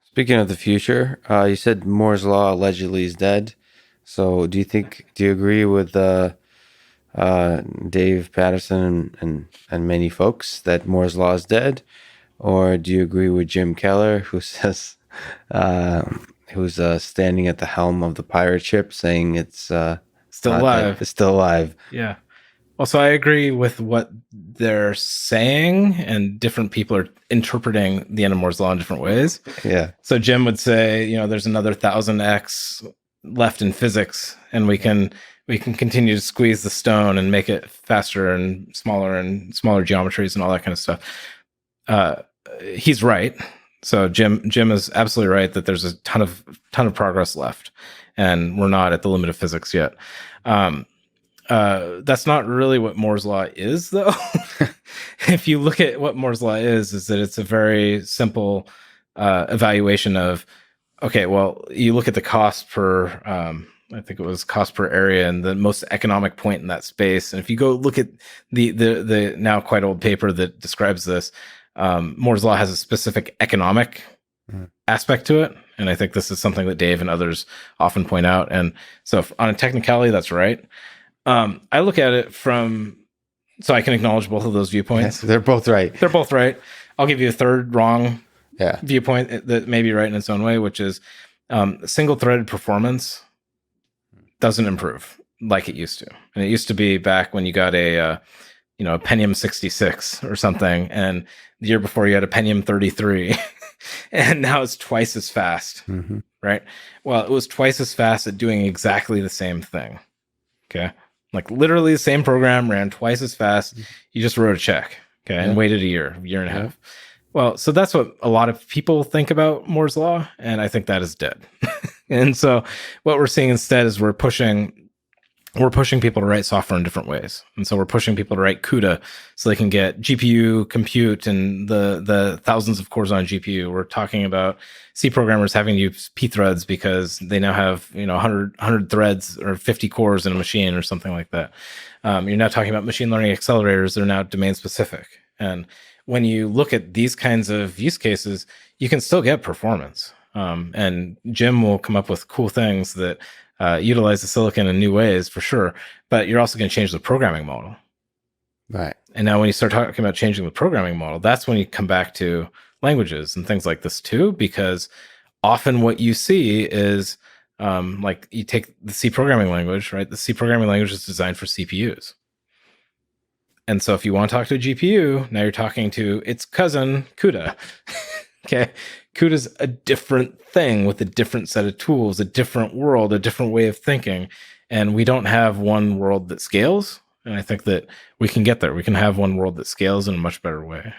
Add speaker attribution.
Speaker 1: Speaking of the future, you said Moore's law allegedly is dead. So do you agree with Dave Patterson and many folks that Moore's law is dead, or do you agree with Jim Keller, who says uh, who's standing at the helm of the pirate ship, saying it's
Speaker 2: Still
Speaker 1: not dead,
Speaker 2: alive.
Speaker 1: it's still alive?
Speaker 2: Yeah. Well, so I agree with what they're saying, and different people are interpreting the end of Moore's law in different ways.
Speaker 1: Yeah,
Speaker 2: So Jim would say, there's another 1000x left in physics, and we can continue to squeeze the stone and make it faster and smaller geometries and all that kind of stuff. Uh, he's right. So Jim is absolutely right that there's a ton of progress left, and we're not at the limit of physics yet. Um, that's not really what Moore's law is, though. If you look at what Moore's law is that it's a very simple evaluation of, okay, well, you look at the cost per, I think it was cost per area, and the most economic point in that space. And if you go look at the now quite old paper that describes this, Moore's law has a specific economic aspect to it. And I think this is something that Dave and others often point out. And so on a technicality, that's right. I look at it so I can acknowledge both of those viewpoints.
Speaker 1: yes, they're both right.
Speaker 2: They're both right. I'll give you a third wrong
Speaker 1: Yeah,
Speaker 2: viewpoint that may be right in its own way, which is single-threaded performance doesn't improve like it used to. And it used to be back when you got a Pentium 66 or something, and the year before you had a Pentium 33, and now it's twice as fast, right? Well, it was twice as fast at doing exactly the same thing. Okay. Like literally the same program ran twice as fast. You just wrote a check, okay, and waited a year and a half. Well, so that's what a lot of people think about Moore's law, and I think that is dead. And so what we're seeing instead is we're pushing people to write software in different ways. And so we're pushing people to write CUDA so they can get GPU compute and the thousands of cores on GPU. We're talking about C programmers having to use P threads because they now have 100 threads or 50 cores in a machine or something like that. You're now talking about machine learning accelerators that are now domain specific. And when you look at these kinds of use cases, you can still get performance. And Jim will come up with cool things that utilize the silicon in new ways for sure, but you're also going to change the programming model.
Speaker 1: right.
Speaker 2: And now when you start talking about changing the programming model, that's when you come back to languages and things like this too, because often what you see is like you take the C programming language, right? The C programming language is designed for CPUs. And so if you want to talk to a GPU, now you're talking to its cousin, CUDA. Okay. CUDA's a different thing with a different set of tools, a different world, a different way of thinking. And we don't have one world that scales. And I think that we can get there. We can have one world that scales in a much better way.